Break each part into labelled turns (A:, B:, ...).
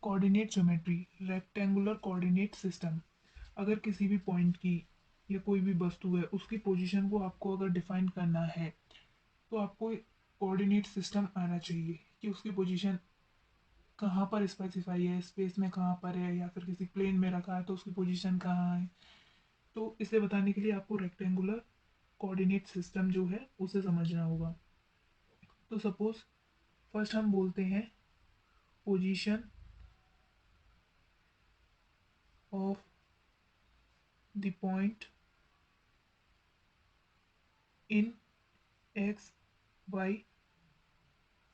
A: Coordinate geometry, rectangular coordinate system. अगर किसी भी पॉइंट की या कोई भी वस्तु है उसकी पोजीशन को आपको अगर डिफाइन करना है तो आपको कोऑर्डिनेट सिस्टम आना चाहिए कि उसकी पोजीशन कहाँ पर स्पेसिफाई है, स्पेस में कहाँ पर है, या फिर किसी प्लेन में रखा है तो उसकी पोजीशन कहाँ है। तो इसे बताने के लिए आपको रेक्टेंगुलर कोऑर्डिनेट सिस्टम जो है उसे समझना होगा। तो सपोज फर्स्ट हम बोलते हैं position of the point in X Y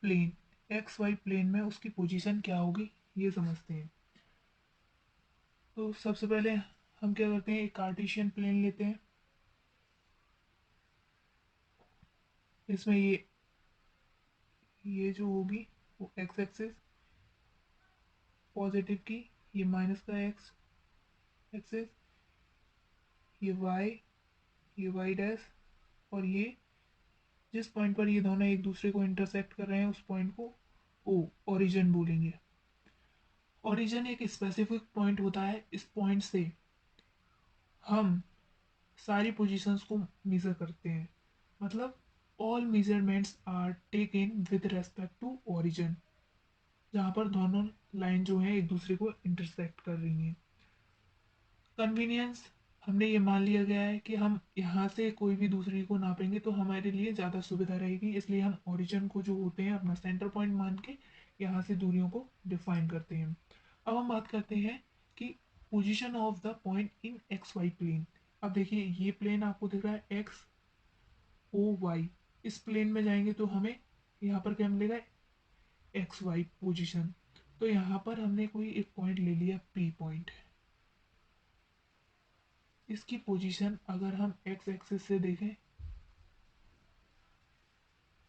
A: plane. X Y plane में उसकी पोजीशन क्या होगी ये समझते हैं। तो सबसे पहले हम क्या करते हैं, एक कार्टेशियन प्लेन लेते हैं। इसमें ये जो होगी वो एक्स एक्सिस पॉजिटिव की, ये माइनस का एक्स एक्सिस, ये वाई डैश, और ये जिस पॉइंट पर ये दोनों एक दूसरे को इंटरसेक्ट कर रहे हैं उस पॉइंट को ओ ओरिजिन बोलेंगे। ओरिजिन एक स्पेसिफिक पॉइंट होता है, इस पॉइंट से हम सारी पोजीशंस को मेजर करते हैं। मतलब all measurements are taken with respect to origin, जहाँ पर दोनों लाइन जो है एक दूसरे को इंटरसेक्ट कर रही हैं। कन्वीनियंस, हमने ये मान लिया गया है कि हम यहाँ से कोई भी दूसरी को नापेंगे तो हमारे लिए ज़्यादा सुविधा रहेगी, इसलिए हम ओरिजिन को जो होते हैं अपना सेंटर पॉइंट मान के यहाँ से दूरियों को डिफाइन करते हैं। अब हम बात करते हैं कि position of the point in X Y plane. अब देखिए ये प्लेन आपको दिख रहा है एक्स ओ वाई, इस प्लेन में जाएंगे तो हमें यहाँ पर क्या मिलेगा, एक्स वाई पोजिशन। तो यहाँ पर हमने कोई एक पॉइंट ले लिया पी पॉइंट, इसकी पोजीशन अगर हम एक्स एक्सिस से देखें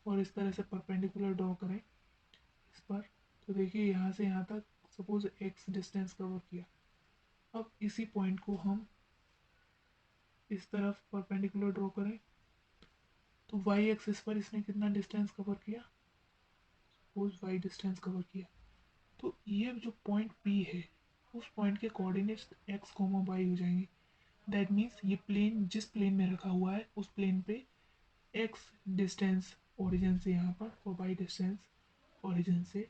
A: और इस तरह से परपेंडिकुलर ड्रॉ करें इस पर, तो देखिए यहाँ से यहाँ तक सपोज एक्स डिस्टेंस कवर किया। अब इसी पॉइंट को हम इस तरफ परपेंडिकुलर ड्रॉ करें तो वाई एक्सिस पर इसने कितना डिस्टेंस कवर किया, सपोज वाई डिस्टेंस कवर किया। तो ये जो पॉइंट पी है उस पॉइंट के कोऑर्डिनेट्स एक्स कोमा वाई हो जाएंगे। दैट मीन्स ये प्लेन जिस प्लेन में रखा हुआ है उस प्लेन पे एक्स डिस्टेंस ओरिजिन से यहाँ पर और वाई डिस्टेंस ओरिजिन से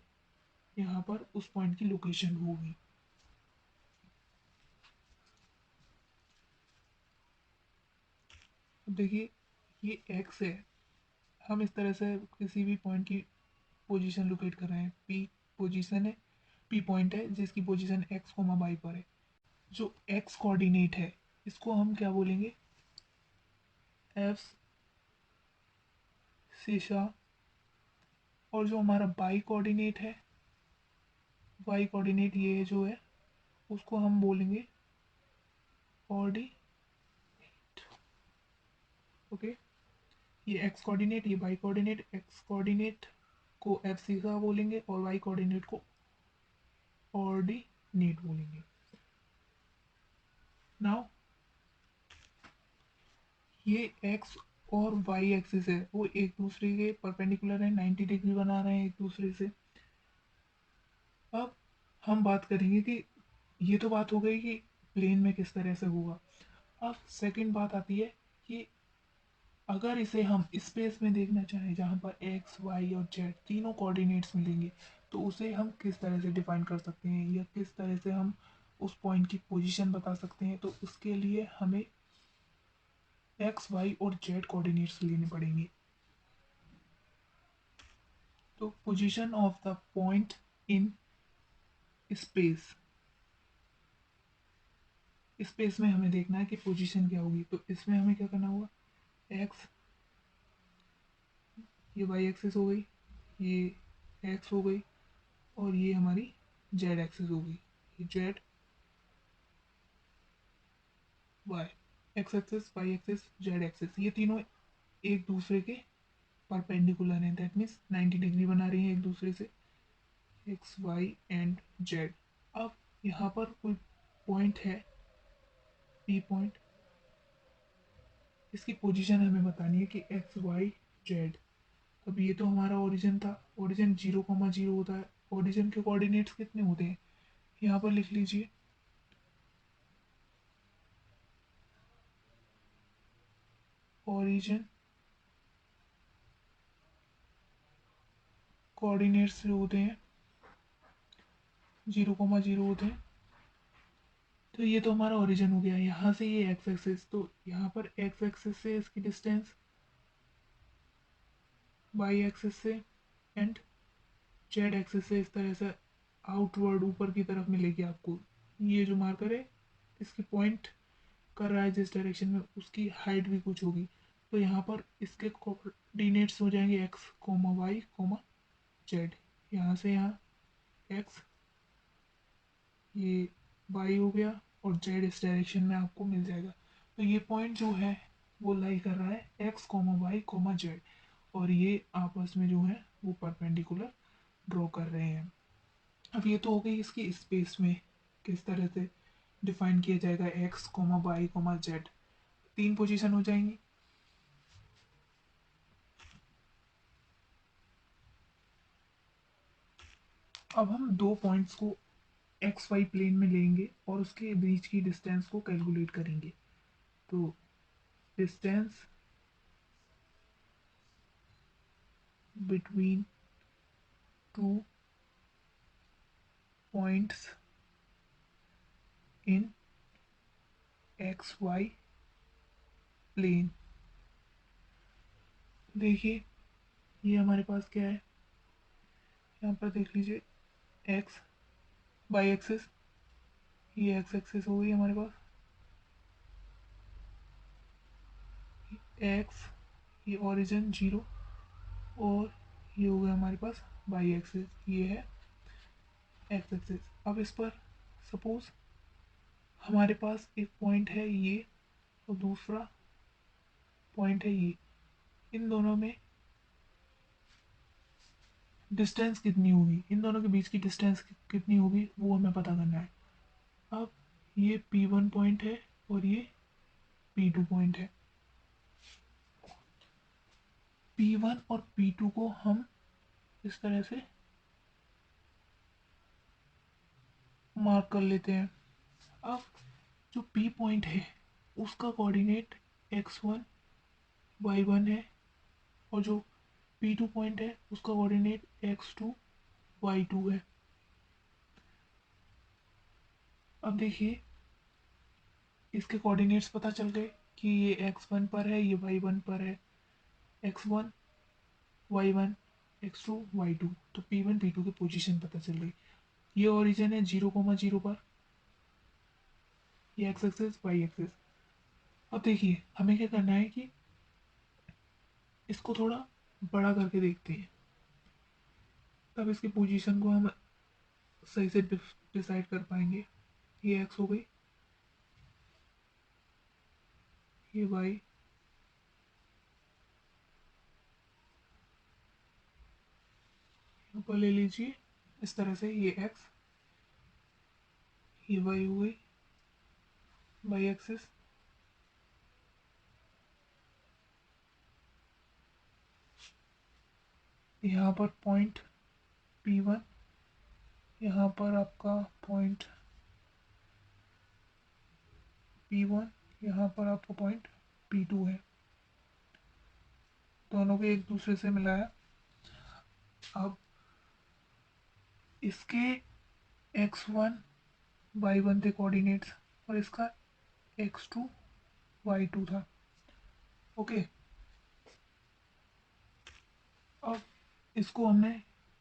A: यहाँ पर उस पॉइंट की लोकेशन होगी। अब देखिए ये एक्स है, हम इस तरह से किसी भी पॉइंट की पोजीशन लोकेट कर रहे हैं। पी पोजीशन है, पी पॉइंट है जिसकी पोजीशन एक्स कोमा वाई पर है। जो एक्स कोऑर्डिनेट है इसको हम क्या बोलेंगे, एफ सीशा। और जो हमारा वाई कोऑर्डिनेट है, वाई कोऑर्डिनेट ये जो है उसको हम बोलेंगे ऑर्डी। ओके, ये एक्स कोऑर्डिनेट, ये वाई कोऑर्डिनेट, एक्स कोऑर्डिनेट को एफ सीखा बोलेंगे और वाई कोऑर्डिनेट को ऑर्डिनेट बोलेंगे। नाउ ये एक्स और वाई एक्सिस है वो एक दूसरे के परपेंडिकुलर है, 90 डिग्री बना रहे हैं एक दूसरे से। अब हम बात करेंगे कि ये तो बात हो गई कि प्लेन में किस तरह से होगा। अब सेकंड बात आती है कि अगर इसे हम स्पेस में देखना चाहें जहाँ पर एक्स वाई और जेड तीनों कोऑर्डिनेट्स मिलेंगे तो उसे हम किस तरह से डिफाइन कर सकते हैं या किस तरह से हम उस पॉइंट की पोजीशन बता सकते हैं। तो उसके लिए हमें एक्स वाई और जेड कोऑर्डिनेट्स लेने पड़ेंगे। तो position of the point in space, space में हमें देखना है कि पोजीशन क्या होगी। तो इसमें हमें क्या करना होगा, एक्स, ये वाई एक्सिस हो गई, ये एक्स हो गई, और ये हमारी जेड एक्सिस हो गई, ये Z Y, X axis Y axis Z axis, ये तीनों एक दूसरे के परपेंडिकुलर हैं। दैट मीन्स 90 डिग्री बना रही हैं एक दूसरे से, एक्स वाई एंड जेड। अब यहाँ पर कोई पॉइंट है पी पॉइंट, इसकी पोजीशन हमें बतानी है कि एक्स वाई जेड। अब ये तो हमारा ओरिजिन था, ओरिजिन 0,0 होता है। ओरिजिन के कोऑर्डिनेट्स कितने होते हैं, यहाँ पर लिख लीजिए ओरिजिन कोऑर्डिनेट्स जो होते हैं 0,0 होते हैं। तो ये तो हमारा ओरिजिन हो गया। यहाँ से ये एक्स एक्सिस, तो यहाँ पर एक्स एक्सिस से इसकी डिस्टेंस, वाई एक्सिस से एंड जेड एक्सिस से इस तरह से आउटवर्ड ऊपर की तरफ मिलेगी आपको। ये जो मार्कर है इसकी पॉइंट कर रहा है जिस डायरेक्शन में, उसकी हाइट भी कुछ होगी। तो यहाँ पर इसके कोऑर्डिनेट्स हो जाएंगे X comma Y comma Z. यहाँ से यहाँ एक्स, ये वाई हो गया और जेड इस डायरेक्शन में आपको मिल जाएगा। तो ये पॉइंट जो है वो लाई कर रहा है X comma Y comma Z, और ये आपस में जो है वो परपेंडिकुलर ड्रॉ कर रहे हैं। अब ये तो हो गई इसकी स्पेस में किस तरह से डिफाइन किया जाएगा X comma Y comma Z. 3 position हो जाएंगी। अब हम 2 पॉइंट्स को एक्स वाई प्लेन में लेंगे और उसके बीच की डिस्टेंस को कैलकुलेट करेंगे। तो distance between 2 points in X Y plane. देखिए ये हमारे पास क्या है, यहाँ पर देख लीजिए एक्स वाई एक्सिस, ये एक्स एक्सिस हो गई हमारे पास, एक्स ये ओरिजिन 0, और ये हो गया हमारे पास वाई एक्सिस, ये है एक्स एक्सिस। अब इस पर सपोज हमारे पास एक पॉइंट है ये और दूसरा पॉइंट है ये, इन दोनों में डिस्टेंस कितनी होगी, इन दोनों के बीच की डिस्टेंस कितनी होगी वो हमें पता करना है। अब ये P1 पॉइंट है और ये P2 पॉइंट है। P1 और P2 को हम इस तरह से मार्क कर लेते हैं। अब जो P पॉइंट है उसका कोऑर्डिनेट x1 y1 है, और जो P2 पॉइंट है उसका कोऑर्डिनेट x2 y2 है। अब देखिए इसके कोऑर्डिनेट्स पता चल गए कि ये x1 पर है, ये y1 पर है, x1 y1 x2 y2। तो P1 P2 की पोजीशन पता चल गई। ये ओरिजिन है 0,0 पर, ये एक्स एक्सिस वाई एक्सिस। अब देखिए हमें क्या करना है कि इसको थोड़ा बड़ा करके देखते हैं, तब इसकी पोजीशन को हम सही से डिसाइड कर पाएंगे। ये एक्स हो गई, ये वाई, ऊपर ले लीजिए इस तरह से, ये एक्स, ये वाई हो गई वाई एक्सिस। यहाँ पर पॉइंट P1, यहाँ पर आपका पॉइंट P1, यहाँ पर आपका पॉइंट P2 है। दोनों को एक दूसरे से मिलाया। अब इसके x1 y1 थे कोऑर्डिनेट्स, और इसका x2 y2 था। ओके, अब इसको हमने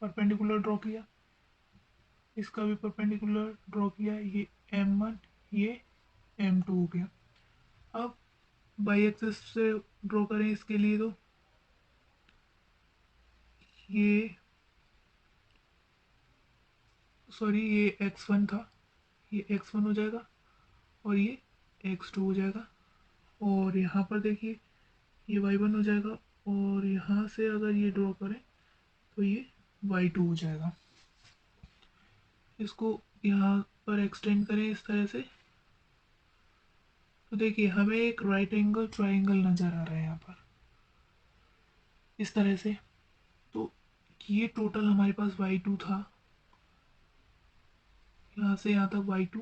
A: परपेंडिकुलर ड्रॉ किया, इसका भी परपेंडिकुलर ड्रॉ किया, ये m1 ये m2 हो गया। अब बाई एक्सिस से ड्रॉ करें इसके लिए, तो ये सॉरी ये x1 था, ये x1 हो जाएगा और ये x2 हो जाएगा। और यहाँ पर देखिए ये y1 हो जाएगा, और यहाँ से अगर ये ड्रॉ करें तो ये y2 हो जाएगा। इसको यहाँ पर एक्सटेंड करें इस तरह से, तो देखिए हमें एक राइट एंगल ट्राइंगल नज़र आ रहा है यहाँ पर इस तरह से। तो ये टोटल हमारे पास y2 था, यहाँ से यहाँ तक y2,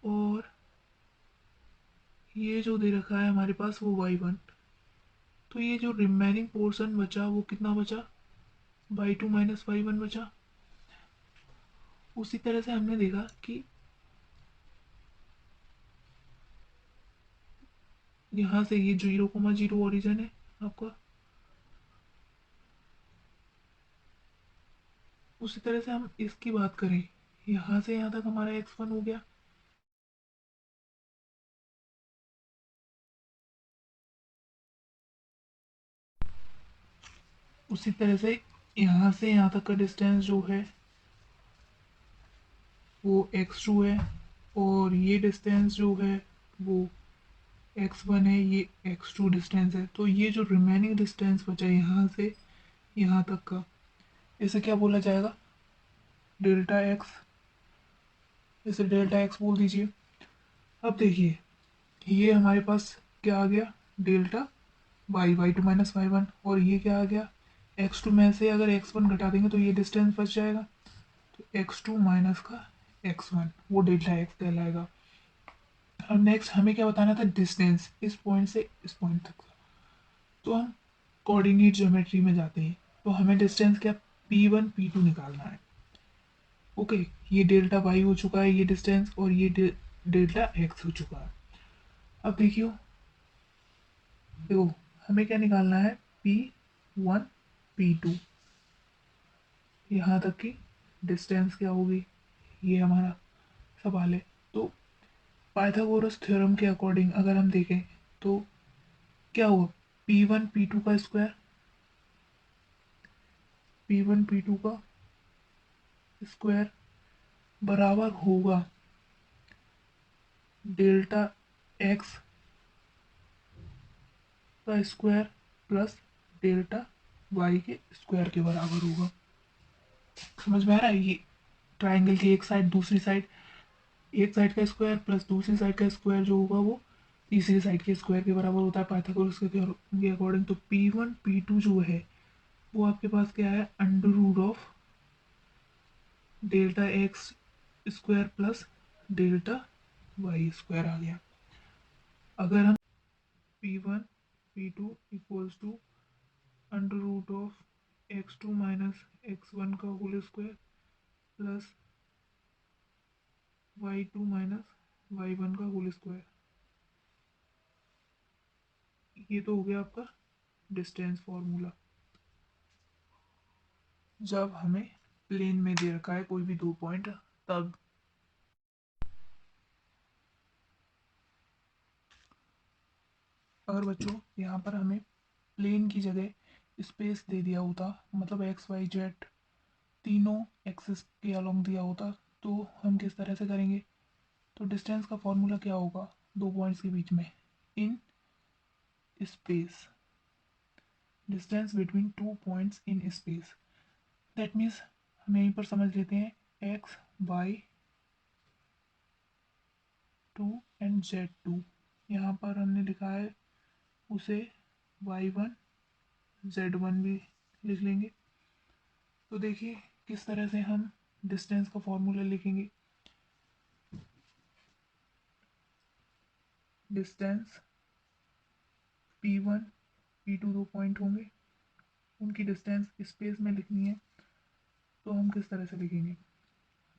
A: और ये जो दे रखा है हमारे पास वो y1। तो ये जो रिमेनिंग पोर्शन बचा वो कितना बचा, y2 माइनस y1 बचा। उसी तरह से हमने देखा कि यहाँ से ये 0,0 ओरिजिन है आपका। उसी तरह से हम इसकी बात करें, यहाँ से यहाँ तक हमारा x1 हो गया। उसी तरह से यहाँ से यहाँ तक का डिस्टेंस जो है वो x2 है, और ये डिस्टेंस जो है वो x1 है, ये x2 डिस्टेंस है। तो ये जो रिमेनिंग डिस्टेंस बचा यहाँ से यहाँ तक का, इसे क्या बोला जाएगा, डेल्टा एक्स। इसे डेल्टा एक्स बोल दीजिए। अब देखिए ये हमारे पास क्या आ गया, डेल्टा y2 माइनस y1, और ये क्या आ गया, x2 में से अगर x1 घटा देंगे तो ये डिस्टेंस बच जाएगा। तो x2 माइनस का x1 वो डेल्टा एक्स कहलाएगा। अब नेक्स्ट हमें क्या बताना था, डिस्टेंस इस पॉइंट से इस पॉइंट तक का। तो हम कोऑर्डिनेट ज्योमेट्री में जाते हैं, तो हमें डिस्टेंस क्या, p1 p2 निकालना है। ओके, ये डेल्टा y हो चुका है ये डिस्टेंस, और ये डेल्टा x हो चुका है। अब देखियो, देखो हमें क्या निकालना है, p1 p2, यहाँ तक की डिस्टेंस क्या होगी, ये हमारा सवाल है। तो पाइथागोरस थ्योरम के अकॉर्डिंग अगर हम देखें तो क्या होगा, p1 p2 का स्क्वायर, p1 p2 का स्क्वायर बराबर होगा डेल्टा एक्स का स्क्वायर प्लस डेल्टा वाई के स्क्वायर के बराबर होगा। समझ में आ रहा है, ये ट्राइंगल की एक साइड दूसरी साइड, एक साइड का स्क्वायर प्लस दूसरी साइड का स्क्वायर जो होगा वो तीसरी साइड के स्क्वायर के बराबर होता है पाइथागोरस के अकॉर्डिंग। तो p1 p2 जो है वो आपके पास क्या है, under root of delta x square plus delta y square आ गया। अगर हम p1 p2 equals to under root of x2 minus x1 का whole square plus y2 minus y1 का होल स्क्वायर, ये तो हो गया आपका डिस्टेंस फॉर्मूला। जब हमें प्लेन में दे रखा है कोई भी दो पॉइंट, तब अगर बच्चों यहाँ पर हमें प्लेन की जगह स्पेस दे दिया होता, मतलब एक्स वाई जेड तीनों एक्सिस के अलोंग दिया होता, तो हम किस तरह से करेंगे। तो डिस्टेंस का फॉर्मूला क्या होगा, दो पॉइंट्स के बीच में, in space, distance between two points in space. That means हम यहीं पर समझ लेते हैं X Y two and Z two, यहाँ पर हमने लिखा है उसे y1 z1 भी लिख लेंगे। तो देखिए किस तरह से हम डिस्टेंस का फॉर्मूला लिखेंगे। डिस्टेंस p1 p2 दो पॉइंट होंगे, उनकी डिस्टेंस स्पेस में लिखनी है, तो हम किस तरह से लिखेंगे,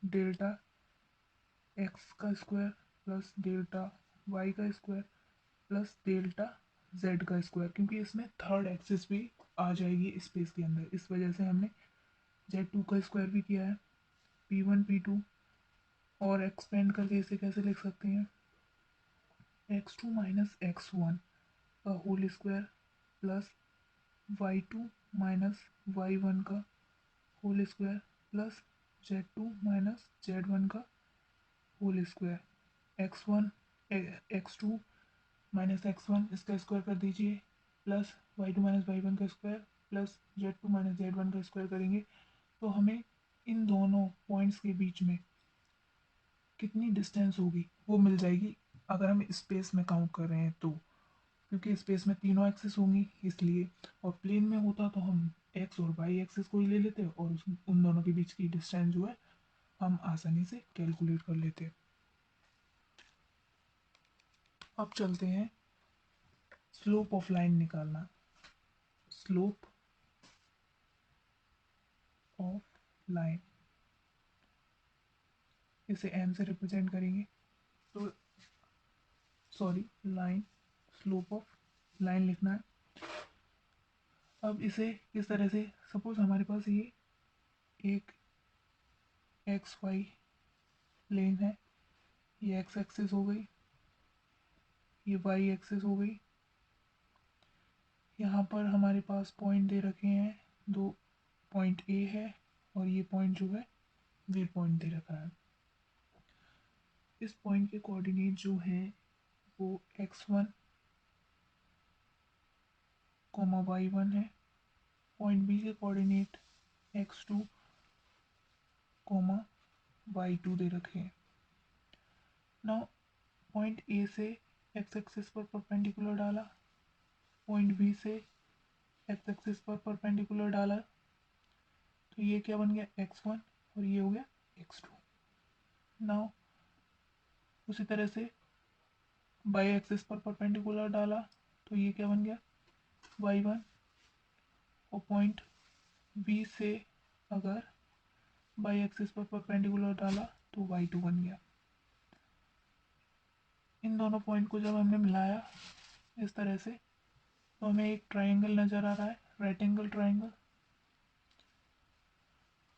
A: डेल्टा एक्स का स्क्वायर प्लस डेल्टा वाई का स्क्वायर प्लस डेल्टा जेड का स्क्वायर, क्योंकि इसमें थर्ड एक्सिस भी आ जाएगी स्पेस के अंदर, इस वजह से हमने z2 का स्क्वायर भी किया है। p1 p2 और एक्सपेंड करके इसे कैसे लिख सकते हैं, x2 माइनस x1 का whole square plus y2 minus y1 का whole square plus z2 minus z1 का whole square, x2 minus x1 इसका स्क्वायर कर दीजिए प्लस y2 माइनस y1 का square plus z2 minus z1 का स्क्वायर करेंगे, तो हमें इन दोनों पॉइंट्स के बीच में कितनी डिस्टेंस होगी वो मिल जाएगी, अगर हम स्पेस में काउंट कर रहे हैं तो, क्योंकि स्पेस में तीनों एक्सिस होंगी इसलिए। और प्लेन में होता तो हम एक्स और वाई एक्सिस को ही ले लेते और उन दोनों के बीच की डिस्टेंस जो है हम आसानी से कैलकुलेट कर लेते हैं। अब चलते हैं स्लोप ऑफ लाइन निकालना। स्लोप ऑफ लाइन, इसे एम से रिप्रेजेंट करेंगे। तो sorry, line, slope of line लिखना है। अब इसे किस तरह से, सपोज हमारे पास ये एक एक्स वाई प्लेन है, ये एक्स एक्सिस हो गई, ये वाई एक्सिस हो गई। यहाँ पर हमारे पास पॉइंट दे रखे हैं दो, पॉइंट ए है और ये पॉइंट जो है बी पॉइंट दे रखा है। इस पॉइंट के कोऑर्डिनेट जो है वो x1 कोमा y1 है। पॉइंट बी के कोऑर्डिनेट x2 कोमा y2 दे रखे हैं। नाउ पॉइंट ए से एक्स एक्सिस पर परपेंडिकुलर डाला, पॉइंट बी से एक्स एक्सिस पर परपेंडिकुलर डाला, तो ये क्या बन गया x1 और ये हो गया x2। नाउ उसी तरह से बाई एक्सिस पर परपेंडिकुलर डाला, तो ये क्या बन गया y1, और पॉइंट बी से अगर बाई एक्सिस पर परपेंडिकुलर डाला तो y2 बन गया। इन दोनों पॉइंट को जब हमने मिलाया इस तरह से, तो हमें एक ट्राइंगल नज़र आ रहा है, राइट एंगल ट्राइंगल।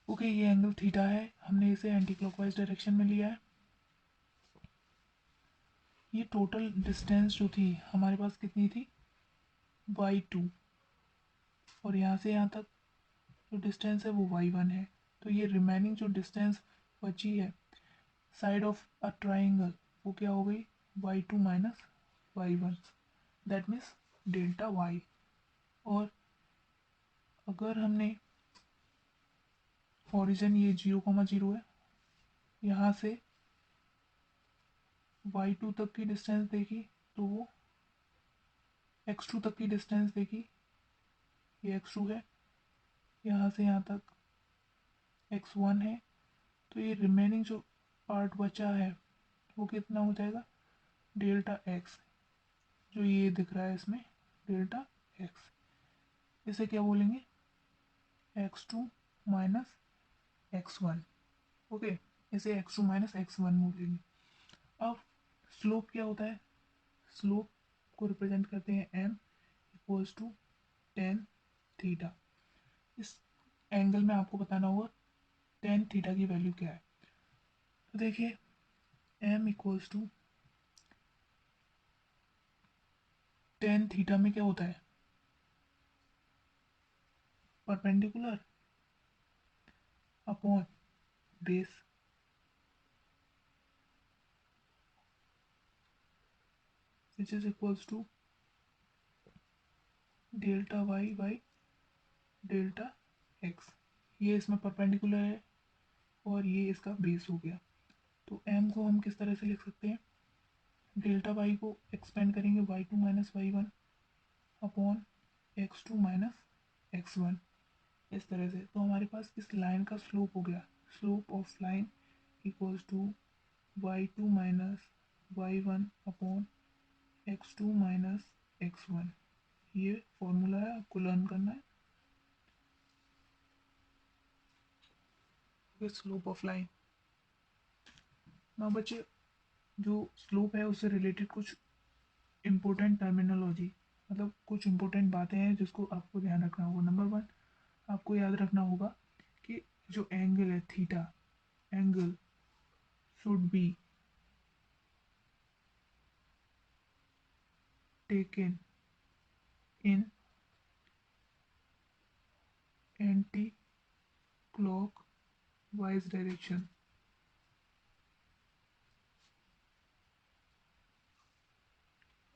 A: ओके, ये एंगल थीटा है, हमने इसे एंटी क्लॉकवाइज डायरेक्शन में लिया है। ये टोटल डिस्टेंस जो थी हमारे पास कितनी थी, y2, और यहाँ से यहाँ तक जो डिस्टेंस है वो y1 है। तो ये रिमेनिंग जो डिस्टेंस बची है साइड ऑफ अ ट्राइंगल, वो क्या हो गई, y2 minus y1, that means delta y। और अगर हमने ओरिजिन ये 0,0 है, यहाँ से y2 तक की डिस्टेंस देखी तो वो x2 तक की डिस्टेंस देखी, ये x2 है, यहाँ से यहाँ तक x1 है। तो ये रिमेनिंग जो पार्ट बचा है वो कितना हो जाएगा, डेल्टा x, जो ये दिख रहा है इसमें डेल्टा x। इसे क्या बोलेंगे, x2 माइनस x1। ओके, इसे x2 माइनस x1 बोलेंगे। अब स्लोप क्या होता है, स्लोप को रिप्रेजेंट करते हैं m equals to tan theta. इस एंगल में आपको बताना होगा टेन थीटा की वैल्यू क्या है। तो देखिए m equals to tan theta में क्या होता है, perpendicular upon base, which is equals to delta Y by delta X. ये इसमें परपेंडिकुलर है और ये इसका बेस हो गया। तो m को हम किस तरह से लिख सकते हैं, डेल्टा वाई को एक्सपेंड करेंगे y2 minus y1 upon x2 minus x1, इस तरह से। तो हमारे पास इस लाइन का स्लोप हो गया, slope of line equals to y2 minus y1 upon x2 minus x1। ये फॉर्मूला है, आपको लर्न करना है, स्लोप ऑफ लाइन। ना बच्चे, जो स्लोप है उससे रिलेटेड कुछ इम्पोर्टेंट टर्मिनोलॉजी, मतलब कुछ इम्पोर्टेंट बातें हैं जिसको आपको ध्यान रखना होगा। नंबर वन, आपको याद रखना होगा कि जो एंगल है theta, angle should be taken in anti clock wise direction.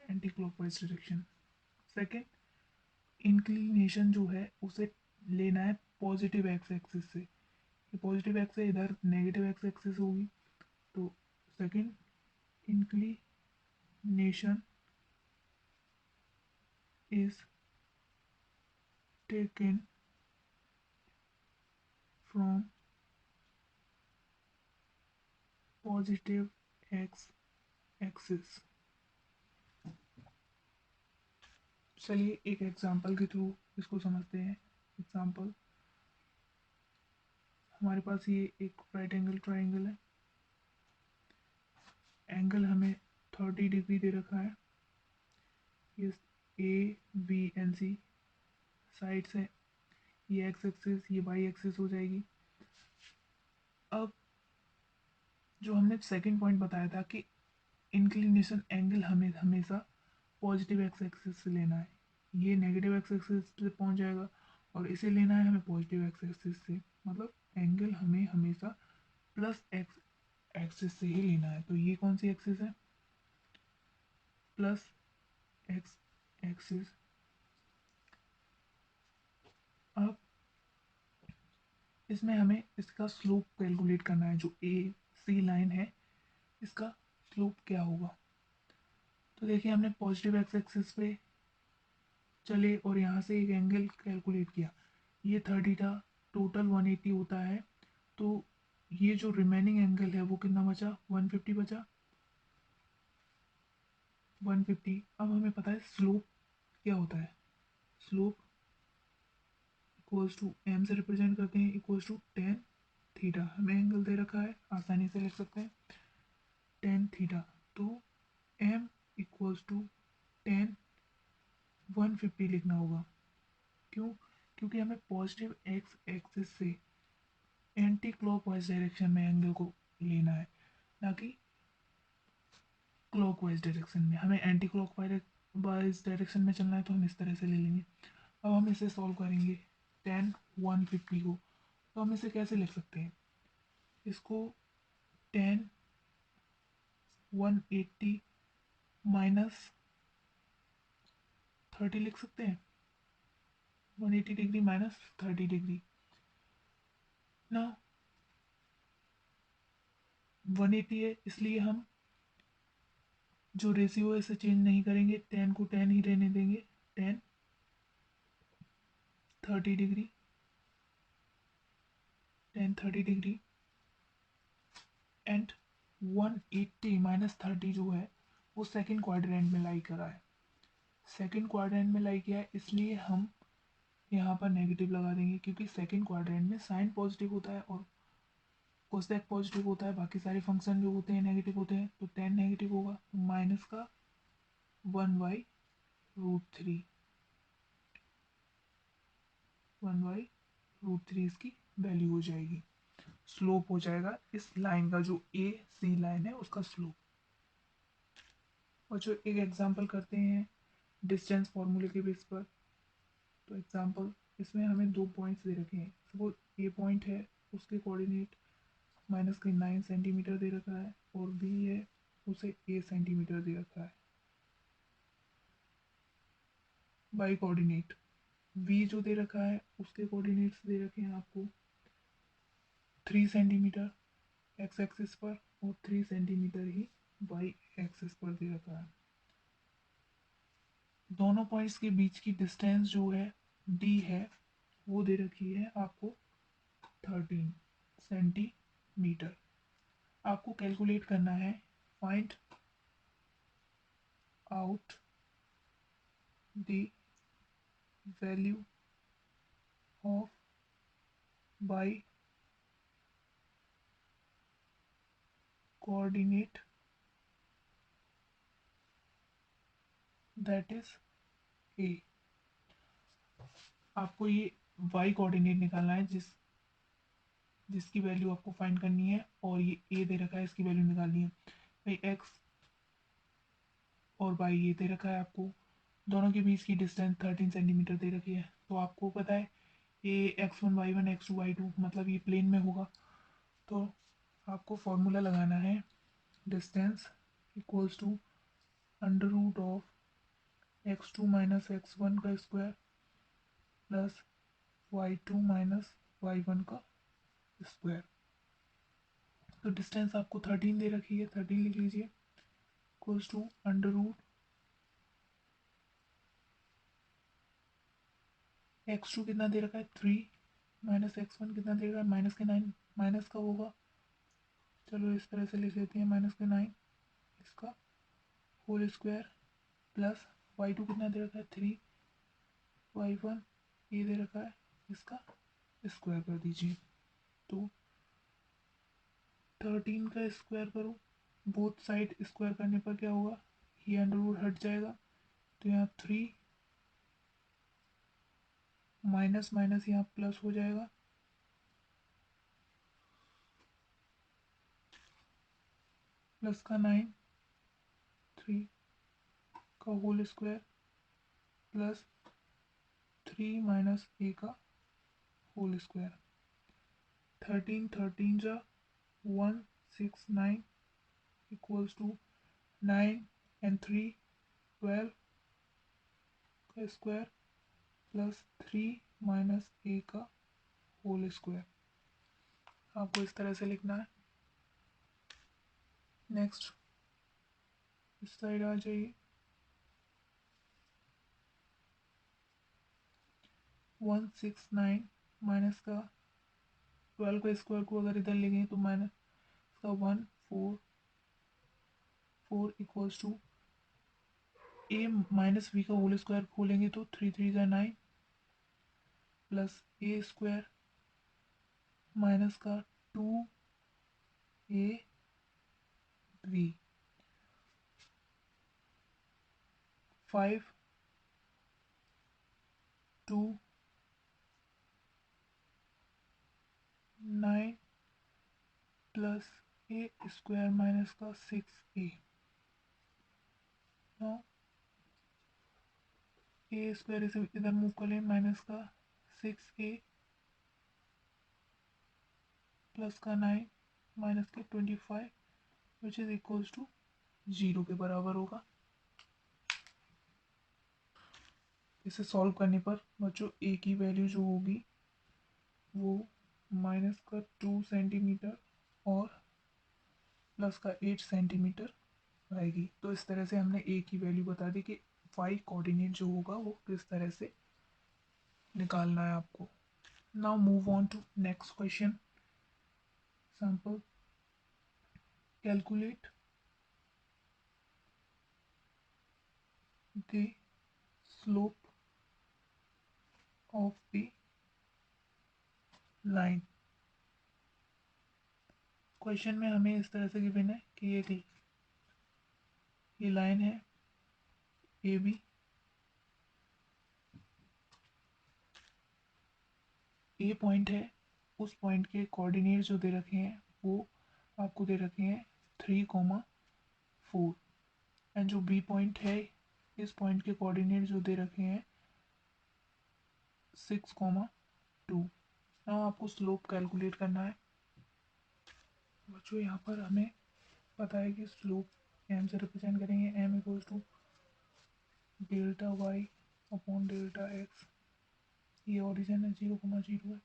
A: Anti clock wise direction. Second, inclination जो है उसे लेना है पॉजिटिव एक्स एक्सिस से। ये पॉजिटिव एक्स है, इधर नेगेटिव एक्स एक्सिस होगी। तो second, inclination is taken from positive x axis. चलिए एक एग्जांपल के थ्रू इसको समझते हैं। एग्जांपल, हमारे पास ये एक राइट एंगल ट्राइंगल है, एंगल हमें 30 डिग्री दे रखा है, ये A B and C sides है, ये एक्स एक्सिस ये वाई एक्सिस हो जाएगी। अब जो हमने सेकंड पॉइंट बताया था कि इंक्लिनेशन एंगल हमें हमेशा पॉजिटिव एक्स एक्सिस से लेना है, ये नेगेटिव एक्स एक्सिस से पहुंच जाएगा और इसे लेना है हमें पॉजिटिव एक्स एक्सिस से, मतलब एंगल हमें हमेशा प्लस एक्स एक्सिस से ही लेना है। तो ये कौन सी एक्सिस है? Plus x axis. अब इसमें हमें इसका स्लोप कैलकुलेट करना है, जो ए सी लाइन है इसका स्लोप क्या होगा। तो देखिए हमने पॉजिटिव एक्स एक्सिस पे चले और यहाँ से एक एंगल कैलकुलेट किया, ये 30 था, टोटल 180 होता है, तो ये जो रिमेनिंग एंगल है वो कितना बचा? 150 बचा, 150। अब हमें पता है स्लोप क्या होता है, स्लोप इक्वल्स टू एम से रिप्रेजेंट करते हैं इक्वल्स टू टेन थीटा। हमें एंगल दे रखा है, आसानी से लिख सकते हैं टेन थीटा। तो एम इक्वल्स टू टेन 150 लिखना होगा। क्यों? क्योंकि हमें पॉजिटिव एक्स एक्सिस से एंटी क्लॉकवाइज डायरेक्शन में एंगल को लेना है, ना कि क्लॉकवाइज डायरेक्शन में। हमें एंटी क्लॉकवाइज डायरेक्शन में चलना है तो हम इस तरह से ले लेंगे। अब हम इसे सॉल्व करेंगे टेन 150 को, तो हम इसे कैसे लिख सकते हैं? इसको टेन 180 माइनस 30 लिख सकते हैं, 180 डिग्री माइनस 30 डिग्री ना, 180 है इसलिए हम जो रेशियो है इसे चेंज नहीं करेंगे, 10 को 10 ही रहने देंगे, 10 30 डिग्री, 10 30 डिग्री एंड 180 माइनस 30 जो है वो सेकंड क्वाड्रेंट में लाई करा है, सेकंड क्वाड्रेंट में लाई किया है, इसलिए हम यहाँ पर नेगेटिव लगा देंगे, क्योंकि सेकंड क्वाड्रेंट में साइन पॉजिटिव होता है और कोसेक पॉजिटिव होता है, बाकी सारे फंक्शन जो होते हैं नेगेटिव होते हैं, तो 10 नेगेटिव होगा, तो माइनस का 1/√3, 1/√3 इसकी वैल्यू हो जाएगी, स्लोप हो जाएगा इस लाइन का, जो ए सी लाइन है उसका स्लोप। और जो एक एग्जांपल करते हैं डिस्टेंस फार्मूले के बेस पर, तो एग्जांपल इसमें हमें दो पॉइंट्स दे रखे हैं, सपोज ए पॉइंट है, उसके कोऑर्डिनेट माइनस के 9 सेंटीमीटर दे रखा है और बी है, उसे 8 सेंटीमीटर दे रखा है बाई कोऑर्डिनेट। वी जो दे रखा है उसके कोऑर्डिनेट्स दे रखे हैं आपको 3 सेंटीमीटर एक्स एक्सिस पर और 3 सेंटीमीटर ही वाई एक्सिस पर दे रखा है। दोनों पॉइंट्स के बीच की डिस्टेंस जो है डी है वो दे रखी है आपको 13 सेंटीमीटर। आपको कैलकुलेट करना है, find out the value of by coordinate that is a. आपको ये वाई कोऑर्डिनेट निकालना है जिसकी वैल्यू आपको फाइंड करनी है, और ये ए दे रखा है इसकी वैल्यू निकालनी है। भाई एक्स और वाई ये दे रखा है आपको, दोनों के बीच की डिस्टेंस 13 सेंटीमीटर दे रखी है, तो आपको पता है ये x1 y1 x2 y2 मतलब ये प्लेन में होगा, तो आपको फॉर्मूला लगाना है distance equals to under root of x2 minus x1 का square plus y2 minus y1 का स्क्वायर। तो डिस्टेंस आपको 13 दे रखी है, 13 लिख लीजिए, equals to under root x2 कितना दे रखा है 3 माइनस x1 कितना दे रखा है माइनस के 9, माइनस का होगा, चलो इस तरह से लिख लेते हैं, -9 इसका होल स्क्वायर प्लस y2 कितना दे रखा है 3, y1 ये दे रखा है, इसका स्क्वायर कर दीजिए। तो 13 का स्क्वायर करो, बोथ साइड स्क्वायर करने पर क्या होगा, ये अंडर रूट हट जाएगा, तो यहाँ 3 माइनस माइनस यहाँ प्लस हो जाएगा, प्लस का 9 3 का whole square plus 3 minus a का होल स्क्वायर। 13 जा 169 इक्वल्स टू 9 एंड 3 12 का स्क्वायर प्लस 3 माइनस a का होल स्क्वायर। आपको इस तरह से लिखना है। नेक्स्ट इस साइड आ जाइए, 169 माइनस का 12 का स्क्वायर को अगर इधर लिखें तो माइनस का 144 equals to a minus b का होल स्क्वायर खोलेंगे तो 3 3 का 9 प्लस a स्क्वायर माइनस का 2ab 5 2 9 plus a square minus का 6a। नाउ a स्क्वायर इसे इधर मूव कर लें, माइनस का 6a प्लस का 9 माइनस के 25 विच इज इक्वल्स टू 0 के बराबर होगा। इसे सॉल्व करने पर बच्चों a की वैल्यू जो होगी वो माइनस का 2 सेंटीमीटर और प्लस का 8 सेंटीमीटर आएगी। तो इस तरह से हमने a की वैल्यू बता दी कि y कोऑर्डिनेट जो होगा वो किस तरह से निकालना है आपको। Now move on to next question. Sample calculate the slope of the line. Question में हमें इस तरह से गिवन है कि ये लाइन है ए बी, ए पॉइंट है, उस पॉइंट के कोऑर्डिनेट जो दे रखे हैं वो आपको दे रखे हैं 3,4 एंड जो बी पॉइंट है इस पॉइंट के कोऑर्डिनेट जो दे रखे हैं 6,2। नाउ आपको स्लोप कैलकुलेट करना है। बच्चों यहाँ पर हमें पता है कि स्लोप एम से रिप्रेजेंट करेंगे, M equals to delta Y upon delta X. ये ओरिजिन है 0,0 है।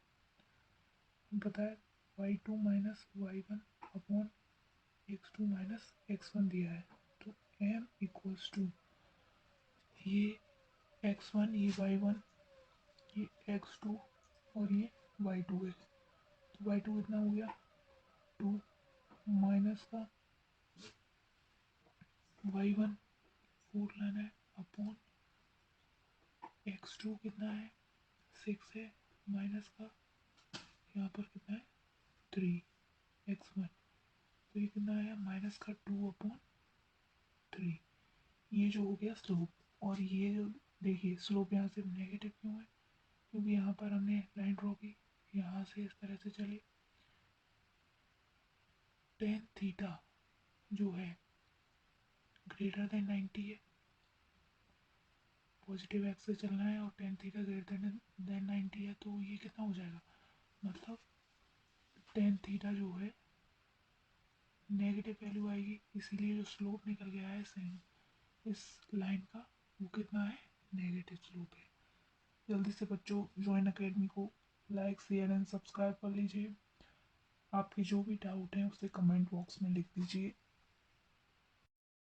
A: पता है y2 minus y1 upon x2 minus x1 दिया है, तो m इक्वल्स टू ये x1 ये y1 ये x2 और ये y2 है। तो y2 कितना हो गया 2 माइनस का y1 4 लाना है अपॉन x2 कितना है 6 है, माइनस का यहाँ पर कितना है 3 x1, तो ये कितना आया माइनस का 2 अपॉन 3। ये जो हो गया स्लोप। और ये जो देखिए स्लोप यहाँ से नेगेटिव क्यों है, क्योंकि यहाँ पर हमने लाइन ड्रॉ की, यहाँ से इस तरह से चले, टेन थीटा जो है ग्रेटर देन 90 है, पॉजिटिव एक्स से चलना है और टेन थीटा ग्रेटर देन 90 है, तो ये कितना हो जाएगा, मतलब टेन थीटा जो है नेगेटिव वैल्यू आएगी, इसीलिए जो स्लोप निकल गया है इस लाइन का वो कितना है नेगेटिव स्लोप है। जल्दी से बच्चों जॉइन अकेडमी को लाइक शेयर एंड सब्सक्राइब कर लीजिए। आपके जो भी डाउट हैं उसे कमेंट बॉक्स में लिख दीजिए।